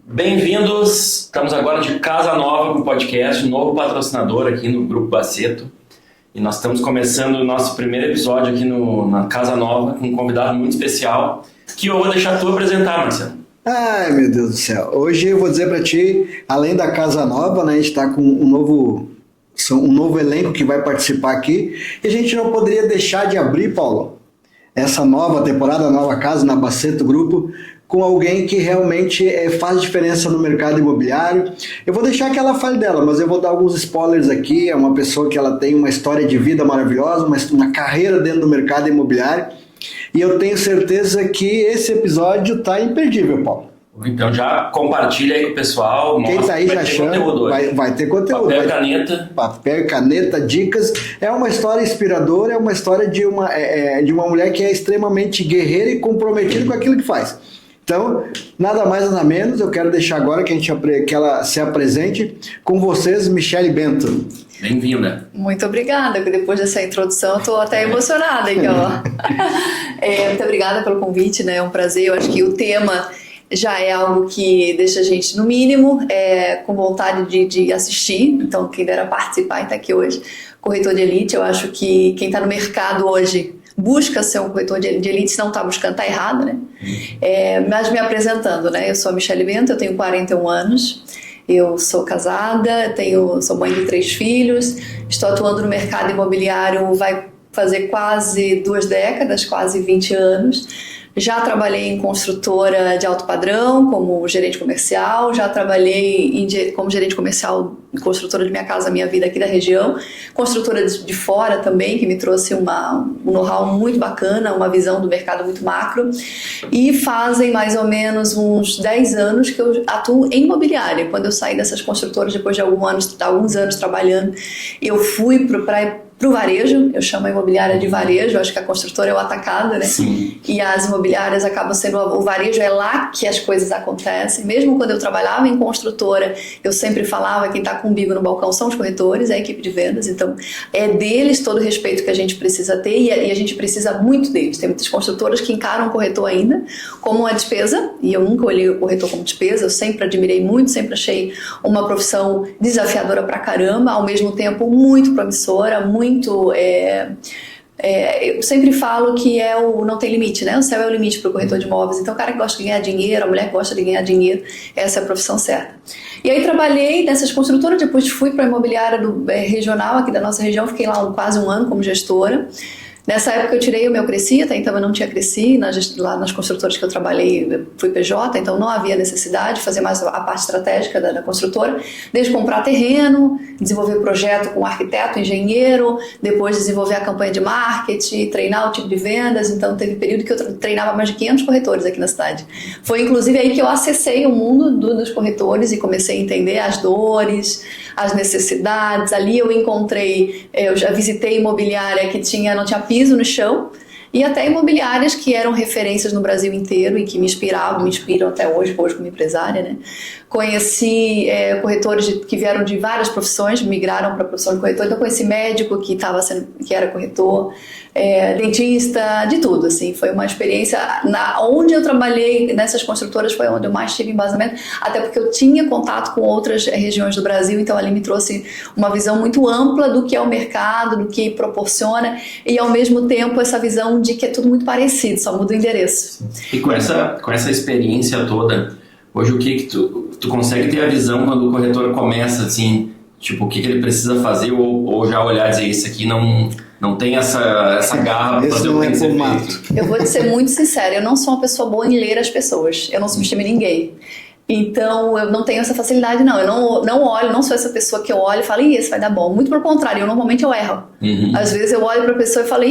Bem-vindos, estamos agora de Casa Nova com o podcast, um novo patrocinador aqui no Grupo Baceto. E nós estamos começando o nosso primeiro episódio aqui na Casa Nova com um convidado muito especial que eu vou deixar tu apresentar, Marcelo. Ai, meu Deus do céu. Hoje eu vou dizer pra ti, além da Casa Nova, né, a gente tá com um novo elenco que vai participar aqui. E a gente não poderia deixar de abrir, Paulo, essa nova temporada, nova casa na Baceto Grupo, com alguém que realmente faz diferença no mercado imobiliário. Eu vou deixar que ela fale dela, mas eu vou dar alguns spoilers aqui. É uma pessoa que ela tem uma história de vida maravilhosa, uma carreira dentro do mercado imobiliário. E eu tenho certeza que esse episódio tá imperdível, Paulo. Então já compartilha aí com o pessoal. Quem tá aí já achando, vai ter conteúdo. Papel e caneta. Papel e caneta, dicas. É uma história inspiradora, é uma história de uma mulher que é extremamente guerreira e comprometida com aquilo que faz. Então, nada mais nada menos, eu quero deixar agora que ela se apresente com vocês, Michele Bento. Bem-vinda. Muito obrigada, depois dessa introdução eu estou até emocionada aqui, ó. Muito obrigada pelo convite, né? É um prazer, eu acho que o tema já é algo que deixa a gente, no mínimo, com vontade de assistir. Então, quem dera participar e está aqui hoje, corretor de elite, eu acho que quem está no mercado hoje busca ser um corretor de elite, se não está buscando, está errado, né? Mas me apresentando, né? Eu sou a Michele Bento, eu tenho 41 anos, eu sou casada, sou mãe de 3 filhos, estou atuando no mercado imobiliário, vai fazer quase 2 décadas, quase 20 anos. Já trabalhei em construtora de alto padrão, como gerente comercial, já trabalhei como gerente comercial em construtora de Minha Casa Minha Vida aqui da região, construtora de fora também, que me trouxe um know-how muito bacana, uma visão do mercado muito macro, e fazem mais ou menos uns 10 anos que eu atuo em imobiliária. Quando eu saí dessas construtoras, depois de alguns anos trabalhando, eu fui para o varejo, eu chamo a imobiliária de varejo, acho que a construtora é o atacado, né? Sim. E as imobiliárias acabam sendo, o varejo é lá que as coisas acontecem. Mesmo quando eu trabalhava em construtora, eu sempre falava que quem está com o umbigo no balcão são os corretores, é a equipe de vendas, então é deles todo o respeito que a gente precisa ter e a gente precisa muito deles. Tem muitas construtoras que encaram o corretor ainda como uma despesa, e eu nunca olhei o corretor como despesa, eu sempre admirei muito, sempre achei uma profissão desafiadora pra caramba, ao mesmo tempo muito promissora, muito eu sempre falo que não tem limite, né? O céu é o limite para o corretor de imóveis. Então, o cara que gosta de ganhar dinheiro, a mulher que gosta de ganhar dinheiro, essa é a profissão certa. E aí trabalhei nessas construtoras, depois fui para a imobiliária regional aqui da nossa região, fiquei lá quase um ano como gestora. Nessa época eu tirei o meu Cresci, até então eu não tinha Cresci, lá nas construtoras que eu trabalhei fui PJ, então não havia necessidade de fazer mais a parte estratégica da construtora, desde comprar terreno, desenvolver o projeto com arquiteto, engenheiro, depois desenvolver a campanha de marketing, treinar o time de vendas, então teve período que eu treinava mais de 500 corretores aqui na cidade. Foi inclusive aí que eu acessei o mundo dos corretores e comecei a entender as dores, as necessidades. Ali eu já visitei imobiliária que não tinha piso no chão, e até imobiliárias que eram referências no Brasil inteiro e que me inspiram até hoje como empresária, né? Conheci corretores que vieram de várias profissões, migraram para a profissão de corretor, então conheci médico que era corretor, dentista, de tudo, assim. Foi uma experiência, onde eu trabalhei nessas construtoras foi onde eu mais tive embasamento, até porque eu tinha contato com outras regiões do Brasil, então ali me trouxe uma visão muito ampla do que é o mercado, do que proporciona, e ao mesmo tempo essa visão de que é tudo muito parecido, só muda o endereço. E com essa experiência toda, hoje o que tu consegue ter a visão quando o corretor começa, assim, tipo, o que ele precisa fazer, ou já olhar e dizer, isso aqui não tem essa garra para fazer o que tem que ser feito. Eu vou te ser muito sincera, eu não sou uma pessoa boa em ler as pessoas, eu não subestimo ninguém. Então, eu não tenho essa facilidade, não. Eu não olho, não sou essa pessoa que eu olho e falo, esse vai dar bom. Muito pelo contrário, normalmente eu erro. Uhum. Às vezes eu olho para a pessoa e falo,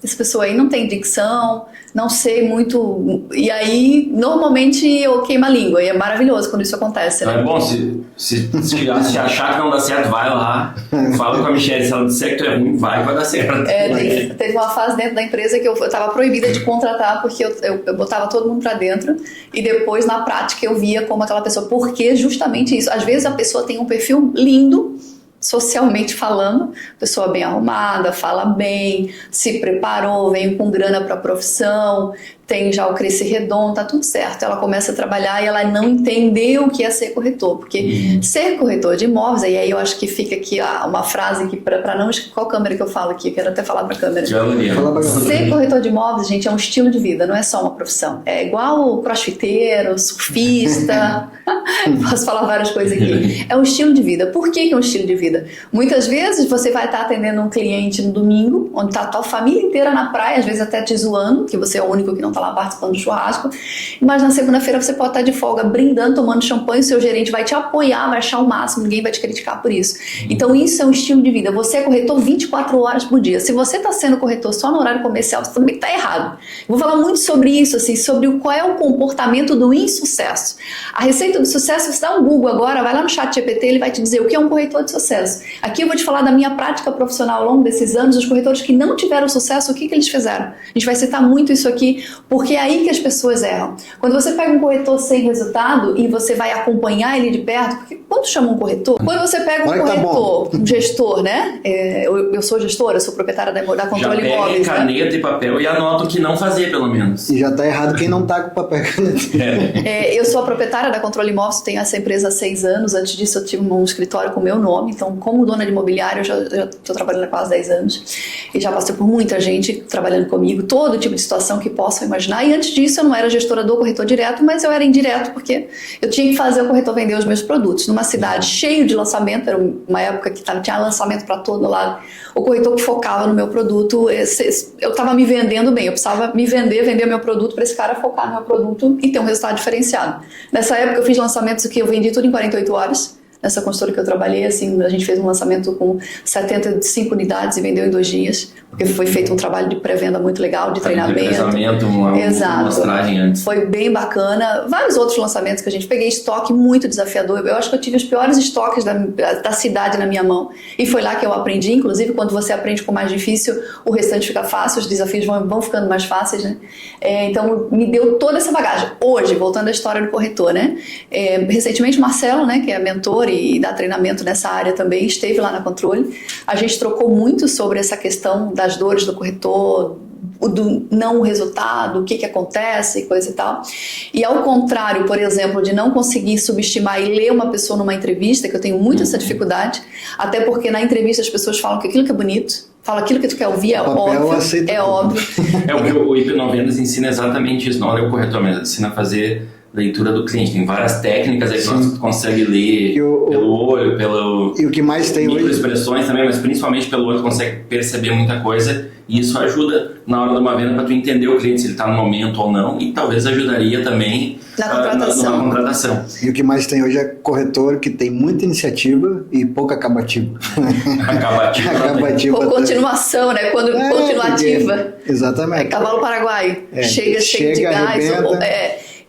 essa pessoa aí não tem dicção, não sei muito. E aí, normalmente, eu queimo a língua. E é maravilhoso quando isso acontece, né? É bom, se achar que não dá certo, vai lá, fala com a Michele, se ela disser que tu é ruim, vai dar certo. Teve uma fase dentro da empresa que eu estava proibida de contratar, porque eu botava todo mundo para dentro, e depois, na prática, eu via como aquela pessoa, porque justamente isso. Às vezes a pessoa tem um perfil lindo, socialmente falando, pessoa bem arrumada, fala bem, se preparou, veio com grana para a profissão, tem já o Cresce Redondo, tá tudo certo. Ela começa a trabalhar e ela não entendeu o que é ser corretor, porque ser corretor de imóveis, e aí eu acho que fica aqui uma frase que para não... Qual câmera que eu falo aqui? Eu quero até falar para a câmera. Ser corretor de imóveis, gente, é um estilo de vida, não é só uma profissão. É igual o crossfiteiro, surfista, posso falar várias coisas aqui. É um estilo de vida. Por que é um estilo de vida? Muitas vezes você vai estar atendendo um cliente no domingo, onde está a tua família inteira na praia, às vezes até te zoando, que você é o único que não está lá participando do churrasco, mas na segunda-feira você pode estar de folga brindando, tomando champanhe, o seu gerente vai te apoiar, vai achar o máximo, ninguém vai te criticar por isso. Então isso é um estilo de vida. Você é corretor 24 horas por dia. Se você está sendo corretor só no horário comercial, você também está errado. Eu vou falar muito sobre isso, assim, sobre qual é o comportamento do insucesso. A receita do sucesso, você dá um Google agora, vai lá no chat GPT, ele vai te dizer o que é um corretor de sucesso. Aqui eu vou te falar da minha prática profissional ao longo desses anos, os corretores que não tiveram sucesso, o que eles fizeram? A gente vai citar muito isso aqui, porque é aí que as pessoas erram. Quando você pega um corretor sem resultado e você vai acompanhar ele de perto, porque quando chama um corretor? Quando você pega um corretor, um gestor, né? Eu sou gestora, eu sou proprietária da Controle Imóveis. Já pega caneta e papel e anota o que não fazer, pelo menos. E já tá errado quem não tá com papel e caneta. Eu sou a proprietária da Controle Imóveis, tenho essa empresa há 6 anos. Antes disso eu tive um escritório com o meu nome, então como dona de imobiliário eu já estou trabalhando há quase 10 anos e já passei por muita gente trabalhando comigo, todo tipo de situação que possam imaginar. E antes disso eu não era gestora do corretor direto, mas eu era indireto porque eu tinha que fazer o corretor vender os meus produtos numa cidade cheia de lançamento. Era uma época que tinha lançamento para todo lado. O corretor que focava no meu produto, eu estava me vendendo bem, eu precisava me vender meu produto para esse cara focar no meu produto e ter um resultado diferenciado. Nessa época eu fiz lançamentos que eu vendi tudo em 48 horas. Nessa consultora que eu trabalhei, assim, a gente fez um lançamento com 75 unidades e vendeu em 2 dias, porque foi feito um trabalho de pré-venda muito legal, de treinamento. Uma mostragem antes. Foi bem bacana. Vários outros lançamentos que a gente peguei, estoque muito desafiador. Eu acho que eu tive os piores estoques da cidade na minha mão. E foi lá que eu aprendi. Inclusive, quando você aprende com o mais difícil, o restante fica fácil, os desafios vão ficando mais fáceis, né? Então, me deu toda essa bagagem. Hoje, voltando à história do corretor, né? Recentemente, o Marcelo, né, que é mentor e dá treinamento nessa área também, esteve lá na Controle. A gente trocou muito sobre essa questão das dores do corretor, do não resultado, o que acontece, coisa e tal. E ao contrário, por exemplo, de não conseguir subestimar e ler uma pessoa numa entrevista, que eu tenho muito essa dificuldade, até porque na entrevista as pessoas falam que aquilo que é bonito, fala aquilo que tu quer ouvir, é óbvio. É óbvio. O que o IP9 ensina exatamente isso, não é o corretor, mas ensina a fazer leitura do cliente. Tem várias técnicas aí que você consegue ler pelo olho, pelo... E o que mais tem hoje... expressões também, mas principalmente pelo olho, consegue perceber muita coisa e isso ajuda na hora de uma venda para tu entender o cliente, se ele está no momento ou não, e talvez ajudaria também na contratação. E o que mais tem hoje é corretor que tem muita iniciativa e pouca acabativa. Acabativa. Ou continuação, né? Quando continuativa. Porque, exatamente. Cavalo paraguaio. Chega cheio de gás.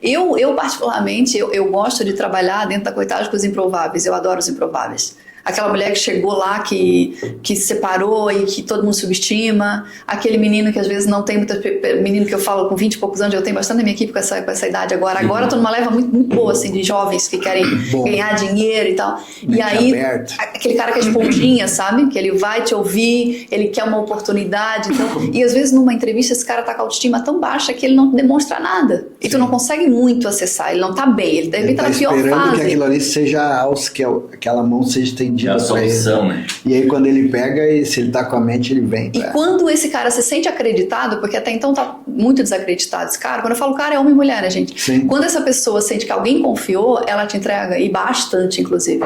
Eu particularmente, eu gosto de trabalhar dentro da coitada com os improváveis. Eu adoro os improváveis. Aquela mulher que chegou lá, que se separou e que todo mundo subestima. Aquele menino que às vezes não tem muita... Menino que eu falo com 20 e poucos anos, eu tenho bastante na minha equipe com essa idade agora. Agora eu tô numa leva muito, muito boa, assim, de jovens que querem ganhar dinheiro e tal. E aí, aquele cara que é esponjinha, sabe? Que ele vai te ouvir, ele quer uma oportunidade. Então, e às vezes numa entrevista esse cara tá com a autoestima tão baixa que ele não demonstra nada. E tu não consegue muito acessar, ele não tá bem, ele deve estar na pior fase. Esperando que aquilo ali seja alça, que aquela mão seja estendida. A solução, né? E aí quando ele pega, e se ele tá com a mente, ele vem. E quando esse cara se sente acreditado, porque até então tá muito desacreditado esse cara, quando eu falo cara, é homem e mulher, né, gente? Sim. Quando essa pessoa sente que alguém confiou, ela te entrega, e bastante, inclusive.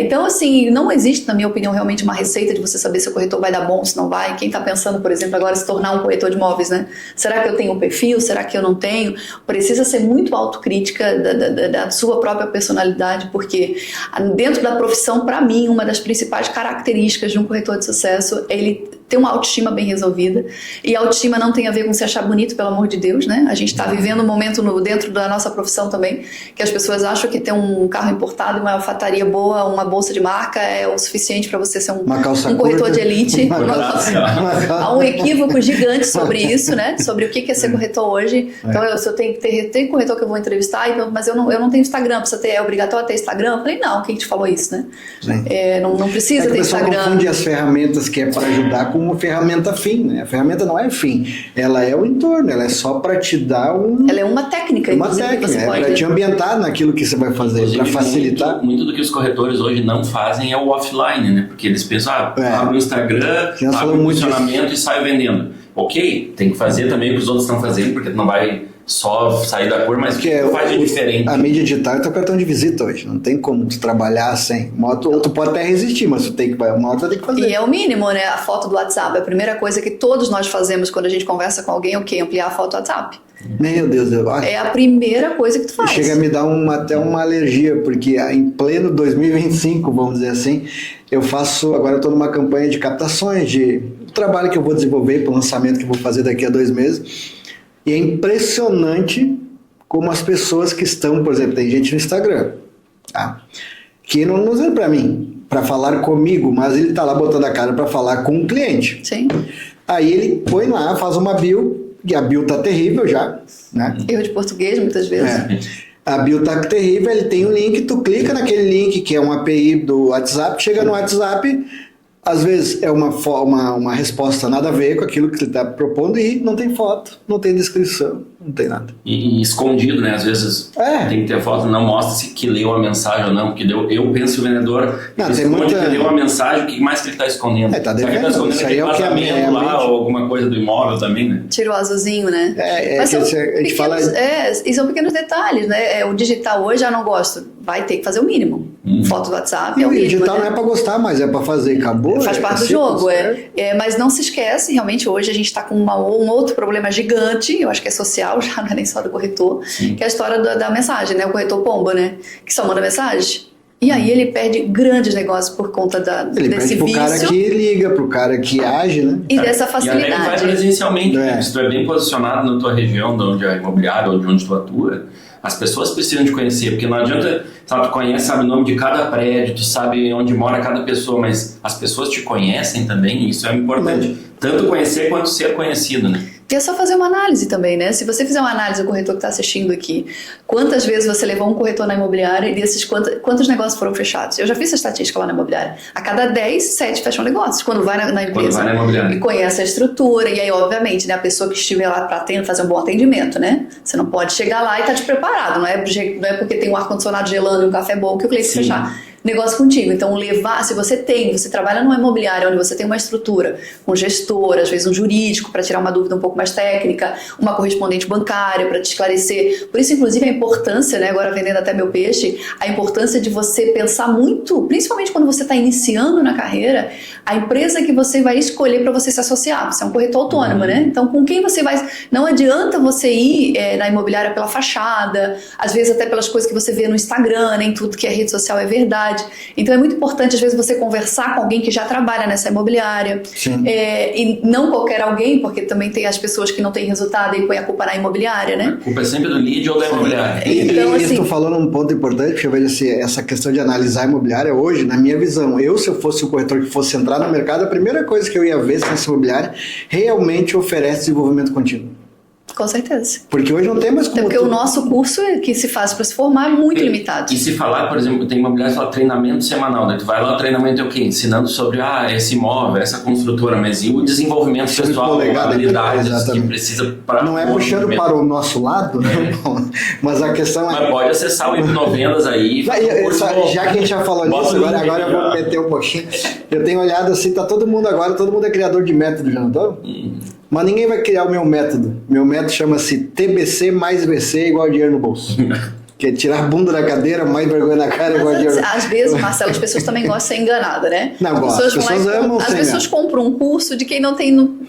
Então, assim, não existe, na minha opinião, realmente uma receita de você saber se o corretor vai dar bom, se não vai. Quem tá pensando, por exemplo, agora se tornar um corretor de imóveis, né? Será que eu tenho um perfil? Será que eu não tenho? Precisa ser muito autocrítica da sua própria personalidade, porque dentro da profissão, para mim, uma das principais características de um corretor de sucesso é ele ter uma autoestima bem resolvida. E a autoestima não tem a ver com se achar bonito, pelo amor de Deus, né? A gente está vivendo um momento dentro da nossa profissão também, que as pessoas acham que ter um carro importado, uma alfataria boa, uma bolsa de marca é o suficiente para você ser um corretor de elite. Há um equívoco gigante sobre isso, né? Sobre o que é ser corretor hoje. Então, se eu tenho que ter corretor que eu vou entrevistar, mas eu não tenho Instagram, é obrigatório ter Instagram? Eu falei, não, quem te falou isso, né? Não precisa ter Instagram. O pessoal confunde as ferramentas que é para ajudar com uma ferramenta fim, né? A ferramenta não é fim, ela é o entorno, ela é só para te dar Ela é uma técnica, para te ambientar naquilo que você vai fazer, para facilitar. Muito do que os corretores hoje não fazem é o offline, né? Porque eles pensam, abre o Instagram, abre o funcionamento e sai vendendo. Ok, tem que fazer também o que os outros estão fazendo, porque tu não vai só sair da cor, mas o que tu faz de diferente? A mídia digital é teu cartão de visita hoje, não tem como tu trabalhar sem. Ou tu pode até resistir, mas uma outra tem que fazer. E é o mínimo, né? A foto do WhatsApp, a primeira coisa que todos nós fazemos quando a gente conversa com alguém é o quê? Ampliar a foto do WhatsApp. Meu Deus, é a primeira coisa que tu faz. Chega a me dar até uma alergia, porque em pleno 2025, vamos dizer assim, agora eu estou numa campanha de captações, de trabalho que eu vou desenvolver para o lançamento que eu vou fazer daqui a 2 meses, e é impressionante como as pessoas que estão, por exemplo, tem gente no Instagram, tá? Que não usa para mim, para falar comigo, mas ele está lá botando a cara para falar com um cliente. Sim. Aí ele põe lá, faz uma bio, e a bio tá terrível já, né? Erro de português, muitas vezes. A bio tá terrível, ele tem um link, tu clica naquele link, que é uma API do WhatsApp, chega no WhatsApp, às vezes é uma resposta nada a ver com aquilo que ele está propondo e não tem foto, não tem descrição, não tem nada. E escondido, né? Às vezes tem que ter foto, não mostra se que leu a mensagem ou não, porque eu penso que o vendedor esconde que leu a mensagem, o que mais que ele está escondendo? Tá Será que ele está escondendo aquele vazamento lá ou alguma coisa do imóvel também, né? Tira o azulzinho, né? Mas a gente fala... E são pequenos detalhes, né? O digital hoje já não gosto, vai ter que fazer o mínimo. Foto do WhatsApp é o mínimo. O digital não é para gostar, mas é para fazer, acabou. Faz parte do jogo, mas não se esquece, realmente hoje a gente está com um outro problema gigante, eu acho que é social, já não é nem só do corretor, que é a história da mensagem, né? O corretor pomba, né? Que só manda mensagem. E aí ele perde grandes negócios por conta desse vício. Pro cara que liga, pro cara que age, né? E dessa facilidade. E até que vai presencialmente, né? Se tu é bem posicionado na tua região, de onde é imobiliário ou de onde tu atua, as pessoas precisam te conhecer, porque não adianta, sabe, tu conhece, sabe o nome de cada prédio, tu sabe onde mora cada pessoa, mas as pessoas te conhecem também, isso é importante. Tanto conhecer quanto ser conhecido, né? E é só fazer uma análise também, né? Se você fizer uma análise do corretor que está assistindo aqui, quantas vezes você levou um corretor na imobiliária e desses quantos negócios foram fechados? Eu já fiz essa estatística lá na imobiliária. A cada 10, 7 fecham negócios. Quando vai na empresa quando vai na imobiliária. E conhece a estrutura, e aí, obviamente, né, a pessoa que estiver lá para fazer um bom atendimento, né? Você não pode chegar lá e estar despreparado. Não é porque tem um ar-condicionado gelando e um café bom que o cliente fechar negócio contigo. Então, se você trabalha numa imobiliária onde você tem uma estrutura, um gestor, às vezes um jurídico para tirar uma dúvida um pouco mais técnica, uma correspondente bancária para te esclarecer. Por isso, inclusive, a importância, né, agora vendendo até meu peixe, a importância de você pensar muito, principalmente quando você está iniciando na carreira, a empresa que você vai escolher para você se associar. Você é um corretor autônomo, né? Então, com quem você vai... Não adianta você ir na imobiliária pela fachada, às vezes até pelas coisas que você vê no Instagram, nem tudo que é rede social é verdade. Então é muito importante, às vezes, você conversar com alguém que já trabalha nessa imobiliária. E não qualquer alguém, porque também tem as pessoas que não têm resultado e põem a culpa na imobiliária, né? A culpa é sempre do lead ou da imobiliária. Então, assim, tu falou num ponto importante, porque eu vejo assim, essa questão de analisar a imobiliária hoje, na minha visão, se eu fosse um corretor que fosse entrar no mercado, a primeira coisa que eu ia ver se essa imobiliária realmente oferece desenvolvimento contínuo. Com certeza. Porque hoje não tem mais como... Porque o nosso curso que se faz para se formar é muito limitado. E se falar, por exemplo, tem imobiliário que fala treinamento semanal, né? Tu vai lá, o treinamento é o quê? Ensinando sobre esse imóvel, essa construtora, mas e o desenvolvimento pessoal, habilidades que precisa para... Não é puxando para o nosso lado, mas a questão Mas pode acessar o Hipnovendas aí. Já que a gente já falou nisso, agora eu vou meter um pouquinho. Eu tenho olhado assim, todo mundo é criador de método, já não tô? Mas ninguém vai criar o meu método. Meu método chama-se TBC mais BC igual dinheiro no bolso. Que é tirar a bunda da cadeira, mais vergonha na cara igual dinheiro. Às vezes, Marcelo, as pessoas também gostam de ser enganadas, né? Não, as pessoas amam. As pessoas compram um curso de quem não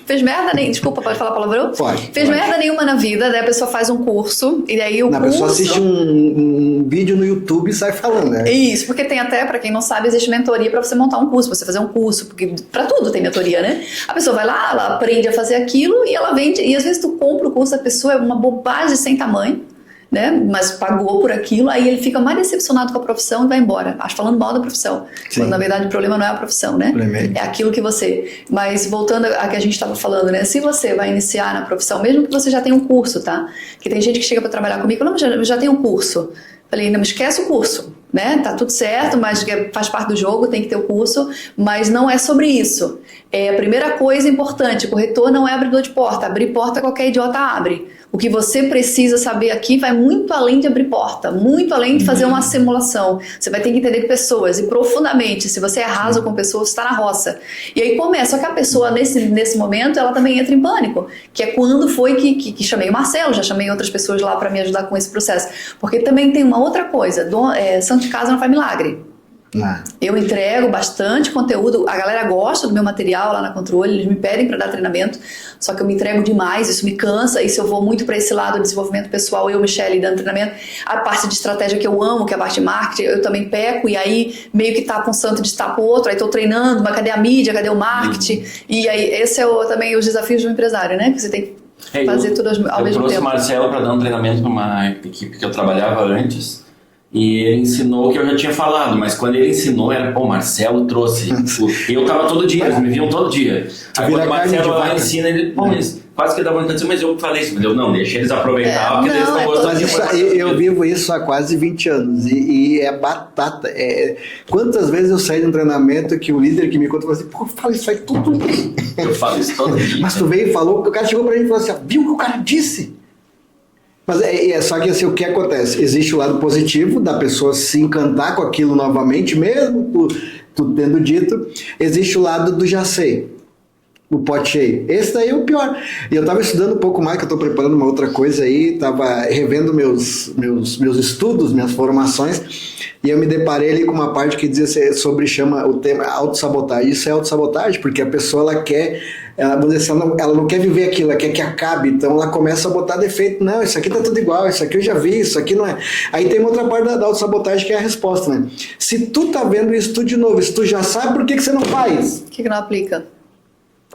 fez merda nem... Desculpa, pode falar palavrão? Pode. Fez merda nenhuma na vida, daí a pessoa faz um curso, e daí o curso... A pessoa assiste um vídeo no YouTube e sai falando, né? Isso, porque tem até, para quem não sabe, existe mentoria para você montar um curso, pra você fazer um curso, porque para tudo tem mentoria, né? A pessoa vai lá, ela aprende a fazer aquilo e ela vende, e às vezes tu compra o curso da pessoa, é uma bobagem sem tamanho, né? Mas pagou por aquilo, aí ele fica mais decepcionado com a profissão e vai embora, acho falando mal da profissão. Sim. Quando na verdade o problema não é a profissão, né? É aquilo que você... Mas voltando a que a gente estava falando, né? Se você vai iniciar na profissão, mesmo que você já tenha um curso, tá? Que tem gente que chega para trabalhar comigo e fala, não, já tem um curso. Falei, não, esquece o curso, né? Tá tudo certo, mas faz parte do jogo, tem que ter o curso, mas não é sobre isso. A primeira coisa importante, corretor não é abridor de porta. Abrir porta qualquer idiota abre. O que você precisa saber aqui vai muito além de abrir porta, muito além de fazer uma simulação. Você vai ter que entender pessoas e profundamente. Se você é raso com pessoas, você está na roça. E aí começa. Só que a pessoa, nesse momento, ela também entra em pânico. Que é quando foi que chamei o Marcelo, já chamei outras pessoas lá para me ajudar com esse processo. Porque também tem uma outra coisa. Santo de casa não faz milagre. Eu entrego bastante conteúdo, a galera gosta do meu material lá na Controle, eles me pedem para dar treinamento, só que eu me entrego demais, isso me cansa, e se eu vou muito para esse lado de desenvolvimento pessoal, eu, Michele, dando treinamento, a parte de estratégia que eu amo, que é a parte de marketing, eu também peco, e aí meio que tapa um santo de tapa o outro, aí tô treinando, mas cadê a mídia, cadê o marketing? E aí esse é também os desafios do empresário, né? Que você tem que fazer tudo ao mesmo tempo. Eu trouxe o Marcelo para dar um treinamento para uma equipe que eu trabalhava antes. E ele ensinou o que eu já tinha falado, mas quando ele ensinou era, pô, o Marcelo trouxe. E eu tava todo dia, eles me viam todo dia. Aí quando o Marcelo lá ensina, ele, pô, mas quase que dá vontade de dizer, mas eu falei isso, mas eu não, deixa eles aproveitar, porque eles estão gostando de eu vivo isso há quase 20 anos e é batata. Quantas vezes eu saí de um treinamento que o líder que me conta falou assim, pô, eu falo isso aí tudo. Eu falo isso todo dia. Mas tu veio e falou, o cara chegou pra mim e falou assim, viu o que o cara disse? Mas só que assim, o que acontece? Existe o lado positivo da pessoa se encantar com aquilo novamente, mesmo tu tendo dito. Existe o lado do já sei, o pote cheio. Esse daí é o pior. E eu estava estudando um pouco mais, que eu estou preparando uma outra coisa aí, estava revendo meus estudos, minhas formações, e eu me deparei ali com uma parte que dizia sobre, chama o tema autossabotagem. Isso é autossabotagem, porque a pessoa ela quer... vamos dizer assim, ela não quer viver aquilo, ela quer que acabe, então ela começa a botar defeito. Não, isso aqui tá tudo igual, isso aqui eu já vi, isso aqui não é. Aí tem uma outra parte da autossabotagem que é a resposta, né? Se tu tá vendo isso tudo de novo, se tu já sabe, por que você não faz? Por que não aplica?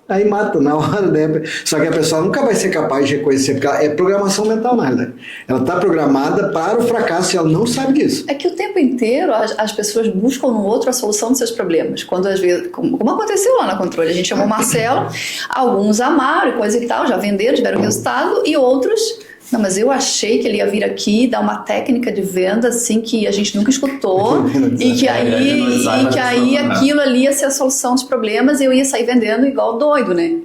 Aí mata na hora, né? Só que a pessoa nunca vai ser capaz de reconhecer, porque é programação mental, né? Ela está programada para o fracasso e ela não sabe disso. É que o tempo inteiro as pessoas buscam no outro a solução dos seus problemas. Quando às vezes, como aconteceu lá na Controle, a gente chamou o Marcelo, alguns amaram e coisa e tal, já venderam, tiveram resultado, e outros... Não, mas eu achei que ele ia vir aqui dar uma técnica de venda assim que a gente nunca escutou e que aí aquilo ali ia ser a solução dos problemas e eu ia sair vendendo igual doido, né?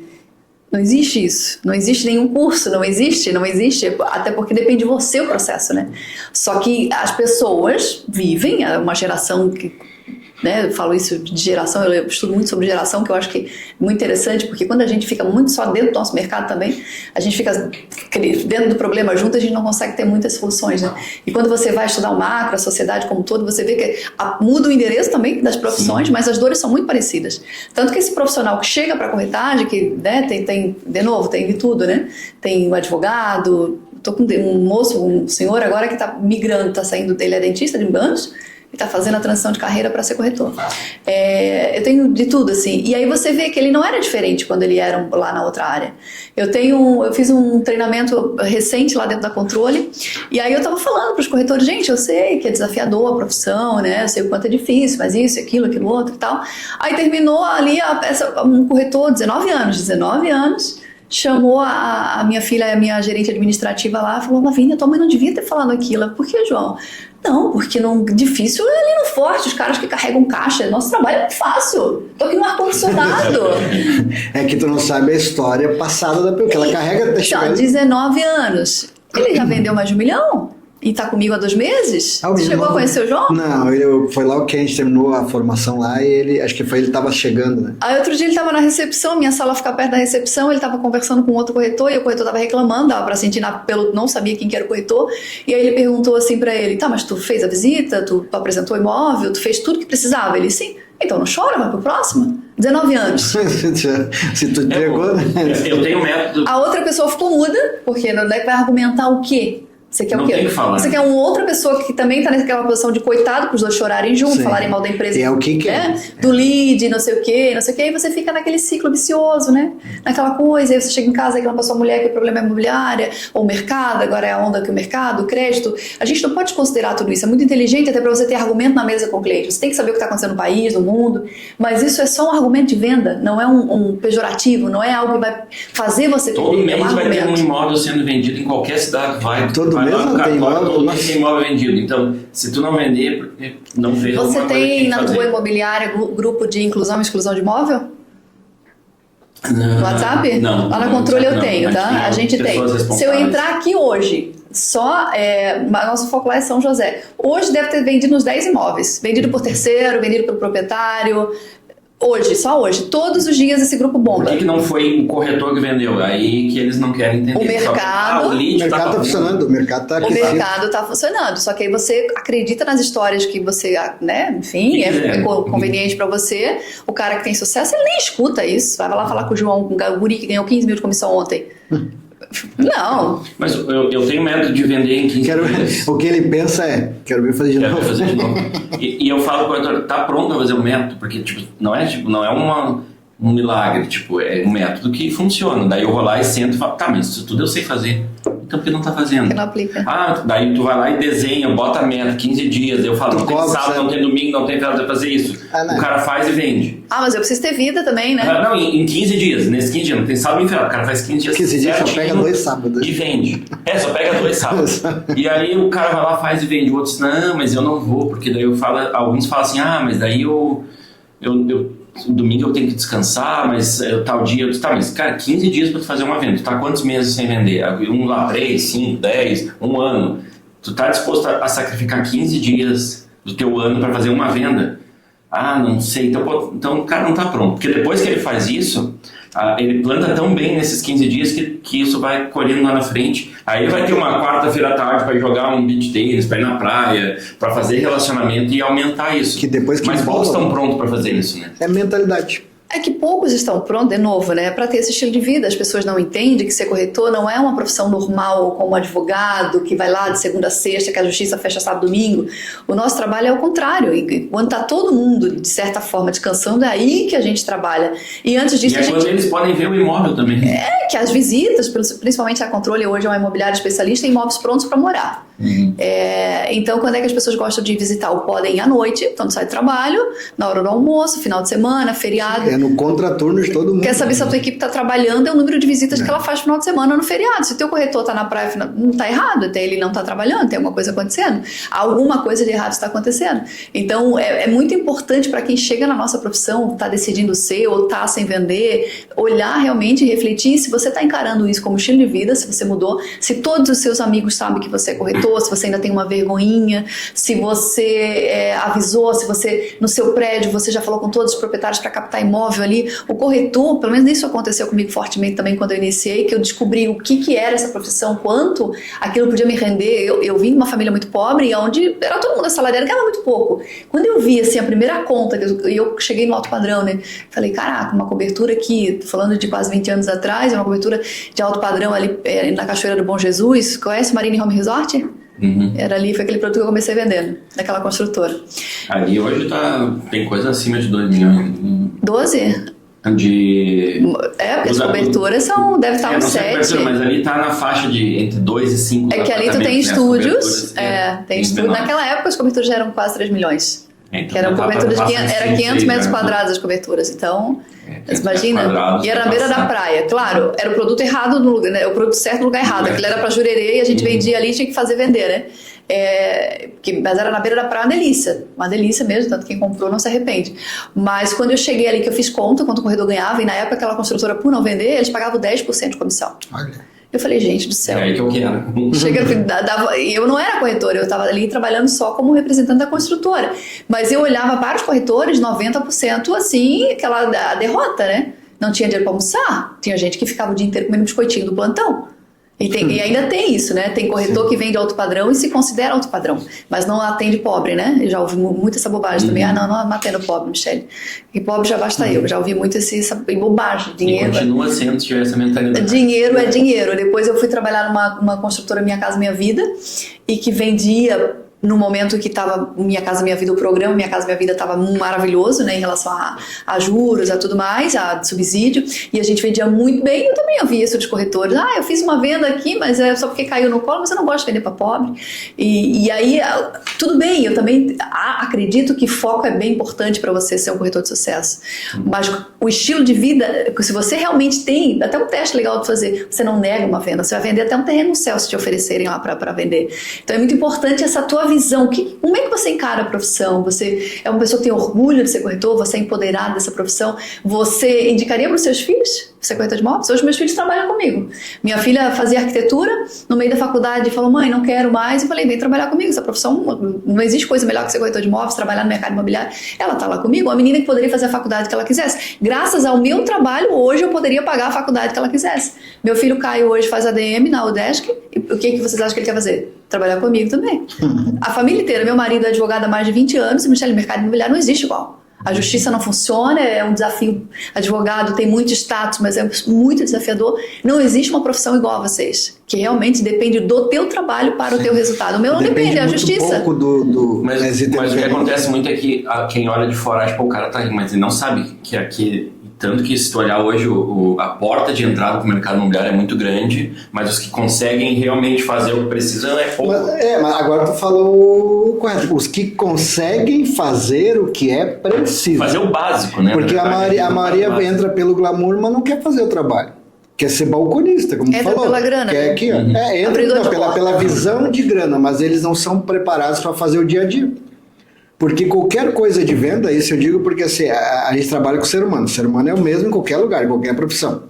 Não existe isso, não existe nenhum curso, não existe, até porque depende de você o processo, né? Só que as pessoas vivem, uma geração que... Né, eu falo isso de geração, eu estudo muito sobre geração, que eu acho que é muito interessante, porque quando a gente fica muito só dentro do nosso mercado também, a gente fica dentro do problema junto, a gente não consegue ter muitas soluções, né? E quando você vai estudar o macro, a sociedade como um todo, você vê que muda o endereço também das profissões, sim, mas as dores são muito parecidas. Tanto que esse profissional que chega para a corretagem, que né, tem, de novo, tem de tudo, né? Tem o advogado, tô com um moço, um senhor agora que está migrando, está saindo, ele é dentista de anos, e está fazendo a transição de carreira para ser corretor. Eu tenho de tudo, assim. E aí você vê que ele não era diferente quando ele era lá na outra área. Eu fiz um treinamento recente lá dentro da Controle, e aí eu estava falando para os corretores, gente, eu sei que é desafiador a profissão, né? Eu sei o quanto é difícil, mas isso, aquilo outro e tal. Aí terminou ali um corretor, 19 anos, chamou a minha filha, a minha gerente administrativa lá, falou, Lavínia, tua mãe não devia ter falado aquilo. Por que, João? Não, porque difícil é ali no forte, os caras que carregam caixa. Nosso trabalho é muito fácil. Tô aqui no ar-condicionado. É que tu não sabe a história passada da pessoa, que ela carrega até chegar. 19 anos. Ele já vendeu mais de 1 milhão? E tá comigo há 2 meses? Você chegou a conhecer o João? Não, foi lá que a gente terminou a formação lá e ele tava chegando, né? Aí outro dia ele tava na recepção, minha sala fica perto da recepção, ele tava conversando com outro corretor e o corretor tava reclamando, dava pra sentir pelo não sabia quem que era o corretor, e aí ele perguntou assim pra ele, tá, mas tu fez a visita, tu apresentou o imóvel, tu fez tudo que precisava? Ele, sim. Então não chora, vai pro próximo. 19 anos. Se tu entregou, né? Eu tenho método. A outra pessoa ficou muda, porque não vai argumentar o quê? Você quer Não o quê? tem que falar. Você quer uma outra pessoa que também está naquela posição de coitado, para os dois chorarem junto, Sim. falarem mal da empresa. E é o que é. Do lead, não sei o quê, e você fica naquele ciclo vicioso, né? Naquela coisa, aí você chega em casa, aquela pessoa mulher que o problema é imobiliária, ou o mercado, agora é a onda que o mercado, o crédito. A gente não pode considerar tudo isso, é muito inteligente até para você ter argumento na mesa com o cliente. Você tem que saber o que está acontecendo no país, no mundo, mas isso é só um argumento de venda, não é um pejorativo, não é algo que vai fazer você ter Todo mês vai ter um argumento. imóvel sendo vendido em qualquer cidade. Todo mês lá no não tem cartório, imóvel? todo mês tem imóvel vendido. Então, se tu não vender, porque não fez Você alguma coisa que tem que na fazer. tua imobiliária grupo de inclusão e exclusão de imóvel? Não, No WhatsApp? Não. Lá na no Controle eu WhatsApp tenho, não. tá? A gente tem. pessoas Se eu responsáveis. entrar aqui hoje, nosso foco lá é São José. Hoje deve ter vendido uns 10 imóveis. Vendido por terceiro, vendido pelo proprietário. Hoje, só hoje. Todos os dias esse grupo Por bomba. que não foi o corretor que vendeu? Aí que eles não querem entender. O mercado- o lead O mercado tá funcionando, o mercado tá O aquecido. mercado está funcionando, só que aí você acredita nas histórias que você, né, enfim, Que é quiser. conveniente para você. O cara que tem sucesso, ele nem escuta isso. Vai lá falar com o João, o guri que ganhou 15 mil de comissão ontem. Não. Mas eu tenho método de vender em 15 dias. O que ele pensa é, quero ver fazer de Quero novo. fazer de novo. E eu falo para o corretor, tá pronto para fazer um método, porque não é um milagre, é um método que funciona. Daí eu vou lá e sento e falo, tá, mas isso tudo eu sei fazer. Então por que não tá fazendo? Que não aplica. Daí tu vai lá e desenha, bota a meta, 15 dias. Eu falo, Tu não tem cobra, sábado, sabe? não tem domingo, não tem nada pra fazer isso. Não. O cara faz e vende. Mas eu preciso ter vida também, né? Não, em 15 dias. Nesses 15 dias, não tem sábado e feriado. O cara faz 15 dias 15 dias só certinho pega 2 sábados. e vende. Só pega 2 sábados. E aí o cara vai lá, faz e vende. O outro diz, não, mas eu não vou, porque daí alguns falam assim, mas daí domingo eu tenho que descansar, mas tal dia eu disse, tá, mas cara, 15 dias pra tu fazer uma venda. Tu tá quantos meses sem vender? 3, 5, 10, 1 ano. Tu tá disposto a sacrificar 15 dias do teu ano pra fazer uma venda? Não sei, então o cara não tá pronto. Porque depois que ele faz isso, ele planta tão bem nesses 15 dias que isso vai colhendo lá na frente. Aí ele vai ter uma quarta-feira à tarde para jogar um beach tênis, para ir na praia, para fazer relacionamento e aumentar isso. Que depois que Mas bola, poucos estão prontos para fazer isso, né? É mentalidade. É que poucos estão prontos, de novo, né, para ter esse estilo de vida. As pessoas não entendem que ser corretor não é uma profissão normal, como advogado, que vai lá de segunda a sexta, que a justiça fecha sábado e domingo. O nosso trabalho é o contrário. E quando está todo mundo, de certa forma, descansando, é aí que a gente trabalha. E antes disso, E é quando eles podem ver o imóvel também. que as visitas, principalmente a Controle, hoje é uma imobiliária especialista em imóveis prontos para morar. Então, quando é que as pessoas gostam de visitar? Ou podem ir à noite, quando sai do trabalho, na hora do almoço, final de semana, feriado. É no contraturno de todo mundo. Quer saber se a tua equipe está trabalhando, é o número de visitas que ela faz no final de semana ou no feriado. Se o teu corretor está na praia, não está errado, até ele não está trabalhando, tem alguma coisa acontecendo. Alguma coisa de errado está acontecendo. Então, é muito importante para quem chega na nossa profissão, está decidindo ser ou está sem vender, olhar realmente e refletir se você está encarando isso como estilo de vida, se você mudou, se todos os seus amigos sabem que você é corretor, se você ainda tem uma vergonhinha, se você avisou, se você, no seu prédio, você já falou com todos os proprietários para captar imóvel ali. O corretor, pelo menos isso aconteceu comigo fortemente também quando eu iniciei, que eu descobri o que era essa profissão, quanto aquilo podia me render. Eu vim de uma família muito pobre, onde era todo mundo assalariado, ganhava muito pouco. Quando eu vi assim, a primeira conta, eu cheguei no alto padrão, né? Falei, caraca, uma cobertura aqui, falando de quase 20 anos atrás, uma cobertura de alto padrão ali na Cachoeira do Bom Jesus. Conhece Marine Home Resort? Era ali, foi aquele produto que eu comecei vendendo, daquela construtora. Ali hoje tem coisa acima de 2 milhões. 12? Porque as coberturas deve estar uns 7. Mas ali tá na faixa de entre 2 e 5. É que ali tu tem estúdios. Tem estúdio. Naquela época as coberturas já eram quase 3 milhões. Então, que eram coberturas de era 500 metros quadrados as coberturas. Então, imagina. E era na beira da praia. Claro, era o produto errado no lugar, né? O produto certo no lugar errado. Aquilo era para Jurerê e a gente vendia ali e tinha que fazer vender, né? Mas era na beira da praia, uma delícia mesmo, tanto que quem comprou não se arrepende. Mas quando eu cheguei ali, que eu fiz conta quanto o corredor ganhava, e na época aquela construtora, por não vender, eles pagavam 10% de comissão. Olha. Eu falei, gente do céu. É aí que eu quero. Eu não era corretora, eu estava ali trabalhando só como representante da construtora. Mas eu olhava para os corretores, 90% assim, a derrota, né? Não tinha dinheiro para almoçar. Tinha gente que ficava o dia inteiro comendo biscoitinho do plantão. E ainda tem isso, né? Tem corretor que vende alto padrão e se considera alto padrão, mas não atende pobre, né? Eu já ouvi muito essa bobagem também. Não atendo pobre, Michele. E pobre já basta eu. Já ouvi muito essa bobagem. Dinheiro. E continua sendo essa mentalidade. Dinheiro é dinheiro. Depois eu fui trabalhar numa construtora Minha Casa Minha Vida e que vendia. No momento que estava Minha Casa Minha Vida, o programa Minha Casa Minha Vida estava maravilhoso, né, em relação a juros, a tudo mais, a subsídio, e a gente vendia muito bem. Eu também ouvi isso de corretores. Eu fiz uma venda aqui, mas é só porque caiu no colo, mas eu não gosto de vender para pobre. E aí, tudo bem, eu também acredito que foco é bem importante para você ser um corretor de sucesso. Mas o estilo de vida, se você realmente tem, até um teste legal de fazer, você não nega uma venda, você vai vender até um terreno no céu se te oferecerem lá para vender. Então é muito importante essa tua visão. Como é que você encara a profissão? Você é uma pessoa que tem orgulho de ser corretor? Você é empoderado dessa profissão? Você indicaria para os seus filhos ser corretor de imóveis? Hoje meus filhos trabalham comigo. Minha filha fazia arquitetura, no meio da faculdade falou, mãe, não quero mais. Eu falei, vem trabalhar comigo, essa profissão, não existe coisa melhor que ser corretor de imóveis, trabalhar no mercado imobiliário. Ela está lá comigo, uma menina que poderia fazer a faculdade que ela quisesse. Graças ao meu trabalho, hoje eu poderia pagar a faculdade que ela quisesse. Meu filho Caio hoje faz ADM na UDESC, e o que vocês acham que ele quer fazer? Trabalhar comigo também. A família inteira, meu marido é advogado há mais de 20 anos, e Michele, mercado imobiliário não existe igual. A justiça não funciona, é um desafio. Advogado tem muito status, mas é muito desafiador. Não existe uma profissão igual a vocês, que realmente depende do teu trabalho para o teu resultado. O meu não depende, é a justiça. Pouco mas o que acontece muito é que quem olha de fora acha que o cara tá rindo, mas ele não sabe que aqui... Tanto que se tu olhar hoje, a porta de entrada para o mercado imobiliário é muito grande, mas os que conseguem realmente fazer o que precisam é pouco. Mas agora tu falou correto. Os que conseguem fazer o que é preciso. Fazer o básico, né? Porque a maioria entra pelo glamour, mas não quer fazer o trabalho. Quer ser balconista, como tu falou. Entra pela grana. Quer aqui, ó. Entra pela visão de grana, mas eles não são preparados para fazer o dia a dia. Porque qualquer coisa de venda, isso eu digo porque assim, a gente trabalha com o ser humano. O ser humano é o mesmo em qualquer lugar, em qualquer profissão.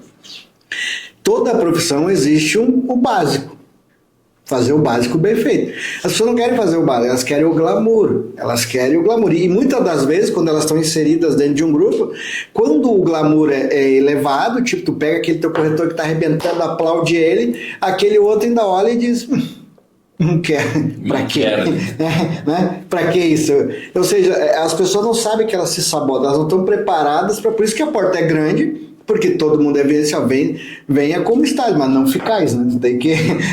Toda profissão existe o básico. Fazer o básico bem feito. As pessoas não querem fazer o básico, elas querem o glamour. E muitas das vezes, quando elas estão inseridas dentro de um grupo, quando o glamour é elevado, tipo, tu pega aquele teu corretor que está arrebentando, aplaude ele, aquele outro ainda olha e diz... Não quero. Pra quê? Né? Pra que isso? Ou seja, as pessoas não sabem que elas se sabotam, elas não estão preparadas para. Por isso que a porta é grande, porque todo mundo venha como está, mas não ficais, né?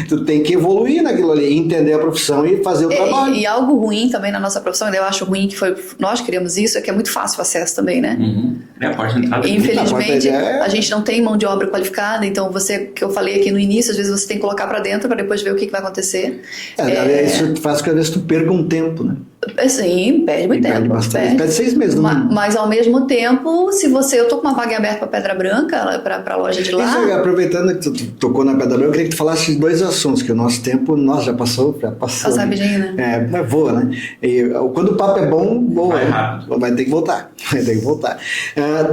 Tu tem que evoluir naquilo ali, entender a profissão e fazer o trabalho. E algo ruim também na nossa profissão, eu acho ruim que nós criamos isso, é que é muito fácil o acesso também, né? Infelizmente, a gente não tem mão de obra qualificada, então que eu falei aqui no início, às vezes você tem que colocar para dentro para depois ver o que vai acontecer. Isso faz com que às vezes tu perca um tempo, né? Sim, perde muito tempo. Perde 6 meses. Mas ao mesmo tempo, eu tô com uma vaga aberta para Pedra Branca, para a loja de lá. Isso, aproveitando que tu tocou na Pedra Branca, eu queria que tu falasse de 2 assuntos, que o nosso tempo, já passou. Passa rapidinho, né? Mas voa, né? E, quando o papo é bom, voa. Vai ter que voltar.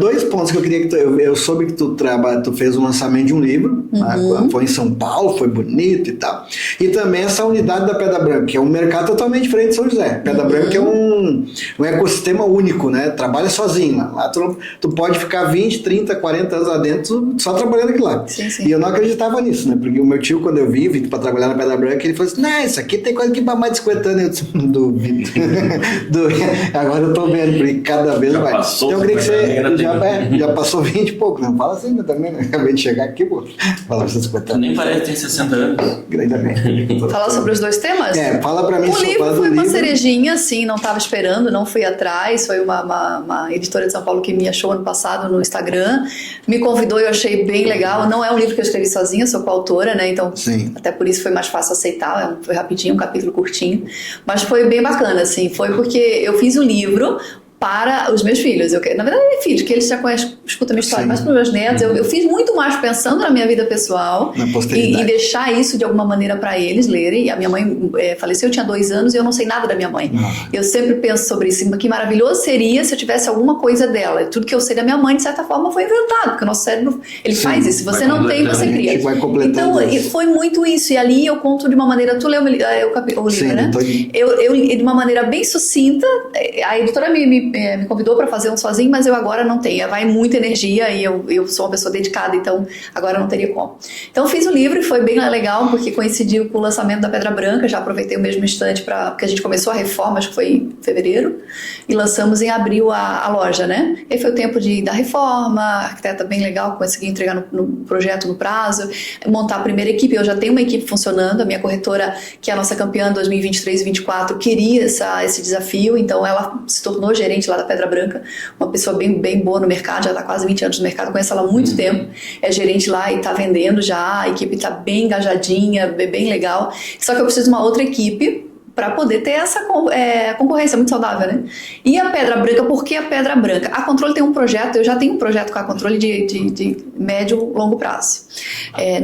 2 pontos que eu queria que eu soube que tu fez o lançamento de um livro, foi em São Paulo, foi bonito e tal. E também essa unidade da Pedra Branca, que é um mercado totalmente diferente de São José. Pedra Branca é um ecossistema único, né? Trabalha sozinho. Lá tu pode ficar 20, 30, 40 anos lá dentro só trabalhando aqui lá. Sim. E eu não acreditava nisso, né? Porque o meu tio, quando eu vim para trabalhar na Pedra Branca, ele falou assim, não, isso aqui tem coisa que para mais de 50 anos. Eu disse, duvido. Agora eu tô vendo, porque cada vez mais. Então eu queria que você já passou 20 e pouco, não fala assim também, né? Acabei de chegar aqui, pô. Fala 50 anos. Nem parece que tem 60 anos. Ainda bem. Falar sobre os 2 temas? Fala pra mim. O livro foi uma cerejinha, assim, não estava esperando, não fui atrás. Foi uma editora de São Paulo que me achou ano passado no Instagram, me convidou e eu achei bem legal. Não é um livro que eu escrevi sozinha, sou coautora, né? Então, até por isso foi mais fácil aceitar. Foi rapidinho, um capítulo curtinho, mas foi bem bacana, assim. Foi porque eu fiz o livro para os meus filhos. Na verdade, filhos, que eles já escutam a minha história, mas para os meus netos. Eu fiz muito mais pensando na minha vida pessoal e deixar isso de alguma maneira para eles lerem. E a minha mãe faleceu, eu tinha 2 anos e eu não sei nada da minha mãe. Eu sempre penso sobre isso. Que maravilhoso seria se eu tivesse alguma coisa dela. Tudo que eu sei da minha mãe, de certa forma, foi inventado, porque o nosso cérebro, ele faz isso. Se você não tem, você cria. Então, foi muito isso. E ali eu conto de uma maneira... Tu leu o livro, né? Eu de uma maneira bem sucinta. A editora me me convidou para fazer um sozinho, mas eu agora não tenho. Vai muita energia e eu sou uma pessoa dedicada, então agora não teria como. Então fiz o livro e foi bem legal, porque coincidiu com o lançamento da Pedra Branca, já aproveitei o mesmo instante porque a gente começou a reforma, acho que foi em fevereiro, e lançamos em abril a loja, né? E aí foi o tempo da reforma, a arquiteta bem legal, consegui entregar no projeto no prazo, montar a primeira equipe. Eu já tenho uma equipe funcionando, a minha corretora, que é a nossa campeã 2023 e 2024, queria esse desafio, então ela se tornou gerente lá da Pedra Branca, uma pessoa bem boa no mercado, já está quase 20 anos no mercado, conheço ela há muito tempo, é gerente lá e está vendendo já, a equipe está bem engajadinha, bem legal, só que eu preciso de uma outra equipe para poder ter essa concorrência muito saudável, né? E a Pedra Branca, por que a Pedra Branca? A Controle tem um projeto, eu já tenho um projeto com a Controle de médio, longo prazo.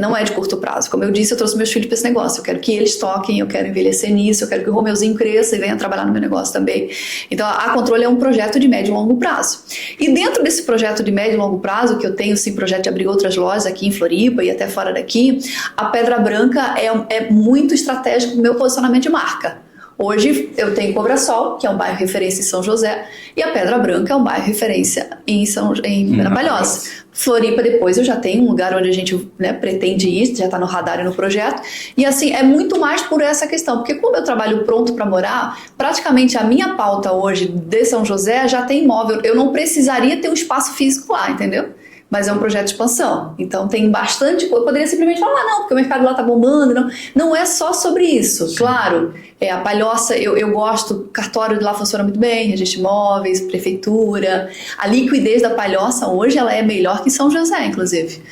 Não é de curto prazo. Como eu disse, eu trouxe meus filhos para esse negócio. Eu quero que eles toquem, eu quero envelhecer nisso, eu quero que o Romeuzinho cresça e venha trabalhar no meu negócio também. Então, a Controle é um projeto de médio e longo prazo. E dentro desse projeto de médio e longo prazo, que eu tenho sim projeto de abrir outras lojas aqui em Floripa e até fora daqui, a Pedra Branca é muito estratégico no meu posicionamento de marca. Hoje eu tenho Cobrasol, que é um bairro referência em São José, e a Pedra Branca é um bairro referência na Palhoça. Floripa, depois eu já tenho um lugar onde a gente, né, pretende ir, já está no radar e no projeto, e assim, é muito mais por essa questão, porque como eu trabalho pronto para morar, praticamente a minha pauta hoje de São José já tem imóvel, eu não precisaria ter um espaço físico lá, entendeu? Mas é um projeto de expansão, então tem bastante coisa. Eu poderia simplesmente falar, não, porque o mercado lá está bombando, não é só sobre isso. Sim. Claro, a Palhoça, eu gosto, o cartório de lá funciona muito bem, registro de imóveis, prefeitura, a liquidez da Palhoça hoje ela é melhor que São José, inclusive.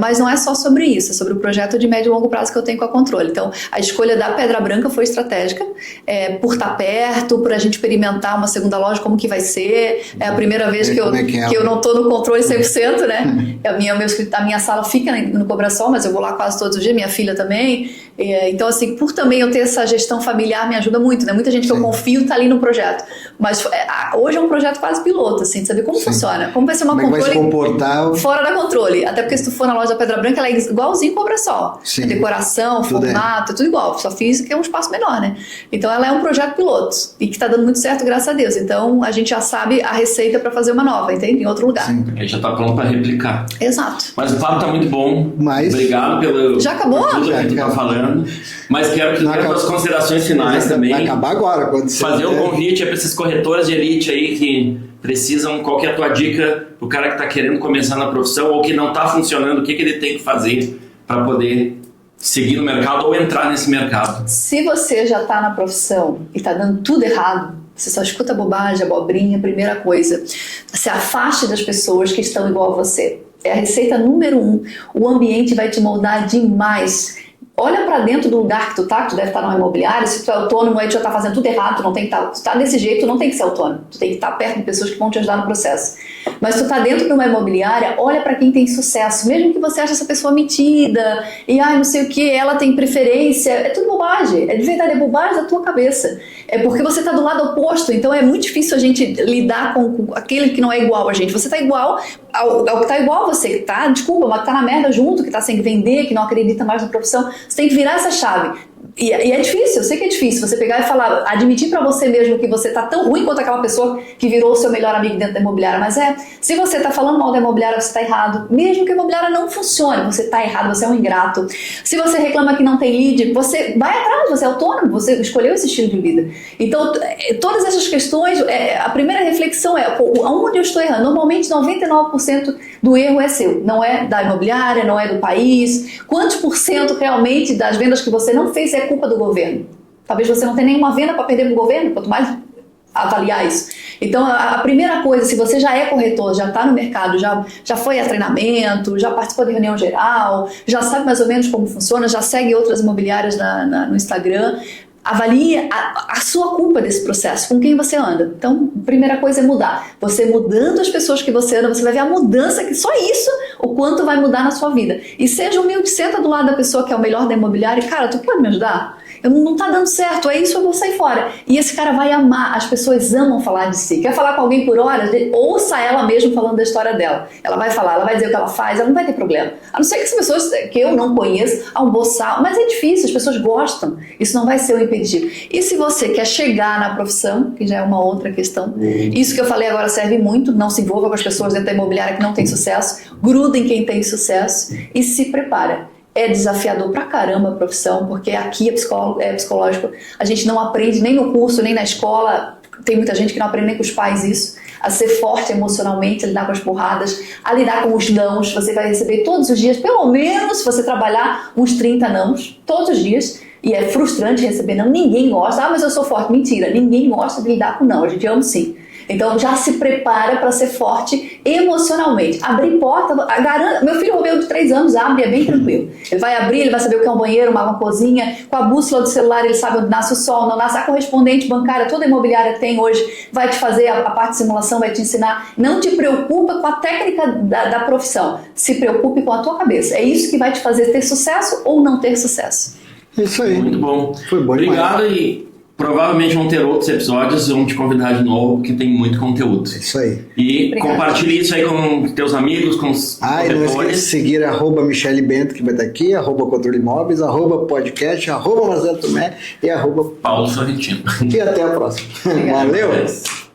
Mas não é só sobre isso, é sobre o projeto de médio e longo prazo que eu tenho com a Controle. Então, a escolha da Pedra Branca foi estratégica, por estar perto, por a gente experimentar uma segunda loja, como que vai ser. É a primeira vez que eu não estou no controle 100%, né? A minha sala fica no Cobrasol, mas eu vou lá quase todos os dias, minha filha também. Então, assim, por também eu ter essa gestão familiar, me ajuda muito, né? Muita gente que eu confio está ali no projeto. Mas hoje é um projeto quase piloto, assim, de saber como funciona. Como vai ser uma Controle vai se comportar fora da Controle. Até porque se tu for na loja da Pedra Branca, ela é igualzinho Cobrasol. A decoração, formato, tudo igual. Só fiz que é um espaço menor, né? Então, ela é um projeto piloto e que está dando muito certo, graças a Deus. Então, a gente já sabe a receita para fazer uma nova, entende? Em outro lugar. Sim, aí já está pronto para replicar. Exato. Mas o papo tá muito bom. Obrigado pelo já acabou? Por tudo que tu tá falando. Mas quero que tu tenha as considerações finais também. Vai acabar agora. Quando fazer um convite para esses corretores de elite aí que precisam. Qual que é a tua dica pro cara que tá querendo começar na profissão ou que não tá funcionando? O que ele tem que fazer para poder seguir no mercado ou entrar nesse mercado? Se você já tá na profissão e tá dando tudo errado, você só escuta bobagem, abobrinha, primeira coisa, se afaste das pessoas que estão igual a você. É a receita número 1. O ambiente vai te moldar demais. Olha para dentro do lugar que tu deve estar numa imobiliária, se tu é autônomo, aí tu já tá fazendo tudo errado, tu não tem que estar, tu tá desse jeito, tu não tem que ser autônomo, tu tem que estar perto de pessoas que vão te ajudar no processo. Mas tu tá dentro de uma imobiliária, olha para quem tem sucesso, mesmo que você ache essa pessoa metida, e não sei o que, ela tem preferência, é tudo bobagem, de verdade, é bobagem da tua cabeça. É porque você tá do lado oposto, então é muito difícil a gente lidar com aquele que não é igual a gente. Você tá igual ao que tá igual a você, que tá, desculpa, mas que tá na merda junto, que tá sem vender, que não acredita mais na profissão. Você tem que virar essa chave. E é difícil, eu sei que é difícil você pegar e falar, admitir pra você mesmo que você tá tão ruim quanto aquela pessoa que virou o seu melhor amigo dentro da imobiliária, mas se você tá falando mal da imobiliária, você tá errado, mesmo que a imobiliária não funcione, você tá errado, você é um ingrato. Se você reclama que não tem lead, você vai atrás, você é autônomo, você escolheu esse estilo de vida. Então, todas essas questões, a primeira reflexão é, onde eu estou errando? Normalmente 99% do erro é seu, não é da imobiliária, não é do país. Quantos por cento realmente das vendas que você não fez é culpa do governo? Talvez você não tenha nenhuma venda para perder para o governo, quanto mais avaliar isso. Então, a primeira coisa, se você já é corretor, já está no mercado, já foi a treinamento, já participou de reunião geral, já sabe mais ou menos como funciona, já segue outras imobiliárias no Instagram, avalie a sua culpa desse processo, com quem você anda. Então, a primeira coisa é mudar. Você mudando as pessoas que você anda, você vai ver a mudança, que só isso o quanto vai mudar na sua vida. E seja humilde, senta do lado da pessoa que é o melhor da imobiliária e, cara, tu pode me ajudar? Não tá dando certo, é isso, eu vou sair fora. E esse cara vai amar, as pessoas amam falar de si. Quer falar com alguém por horas? Ouça ela mesmo falando da história dela. Ela vai falar, ela vai dizer o que ela faz, ela não vai ter problema. A não ser que as pessoas que eu não conheço, um boçal, mas é difícil, as pessoas gostam. Isso não vai ser o impeditivo. E se você quer chegar na profissão, que já é uma outra questão, isso que eu falei agora serve muito, não se envolva com as pessoas dentro da imobiliária que não tem sucesso, gruda em quem tem sucesso e se prepara. É desafiador pra caramba a profissão, porque aqui é psicológico. A gente não aprende nem no curso, nem na escola. Tem muita gente que não aprende nem com os pais isso. A ser forte emocionalmente, a lidar com as porradas, a lidar com os nãos. Você vai receber todos os dias, pelo menos, se você trabalhar, uns 30 nãos, todos os dias. E é frustrante receber não. Ninguém gosta. Mas eu sou forte. Mentira, ninguém gosta de lidar com não. A gente ama sim. Então já se prepara para ser forte emocionalmente. Abrir porta, meu filho Romeu de 3 anos abre, é bem tranquilo. Ele vai abrir, ele vai saber o que é um banheiro, uma cozinha, com a bússola do celular ele sabe onde nasce o sol, não nasce. A correspondente bancária, toda imobiliária tem hoje, vai te fazer a parte de simulação, vai te ensinar. Não te preocupa com a técnica da profissão, se preocupe com a tua cabeça. É isso que vai te fazer ter sucesso ou não ter sucesso. Isso aí. Muito bom. Foi bom Obrigado demais. E provavelmente vão ter outros episódios, vamos te convidar de novo, porque tem muito conteúdo. Isso aí. E Obrigada. compartilhe isso aí com teus amigos, com os E não esqueça de corretores. seguir @Michele Bento, que vai estar aqui, @Controle Imóveis, @podcast, @Marcelo Tomé e Paulo Sorrentino. E até a próxima. Obrigada. Valeu! Yes.